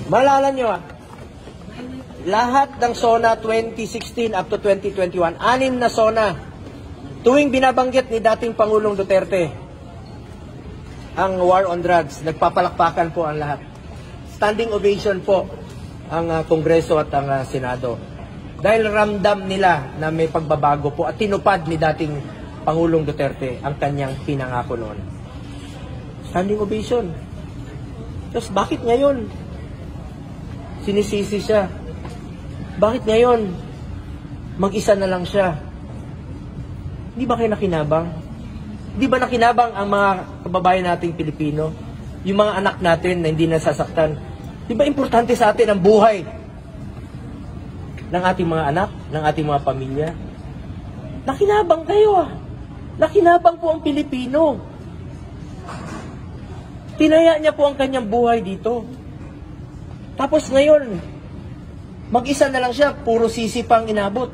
Malala nyo lahat ng SONA 2016 up to 2021, 6 na SONA. Tuwing binabanggit ni dating Pangulong Duterte ang war on drugs, nagpapalakpakan po ang lahat. Standing ovation po ang Kongreso at ang Senado. Dahil ramdam nila na may pagbabago po at tinupad ni dating Pangulong Duterte ang kanyang pinangako noon. Standing ovation. Tapos bakit ngayon sinisisi siya? Bakit ngayon mag-isa na lang siya? Hindi ba kayo nakinabang? Hindi ba nakinabang ang mga kababayan nating Pilipino? Yung mga anak natin na hindi nasasaktan? Di ba importante sa atin ang buhay ng ating mga anak, ng ating mga pamilya? Nakinabang kayo Nakinabang po ang Pilipino. Tinaya niya po ang kanyang buhay dito. Tapos ngayon, mag-isa na lang siya, puro sisi pang inabot.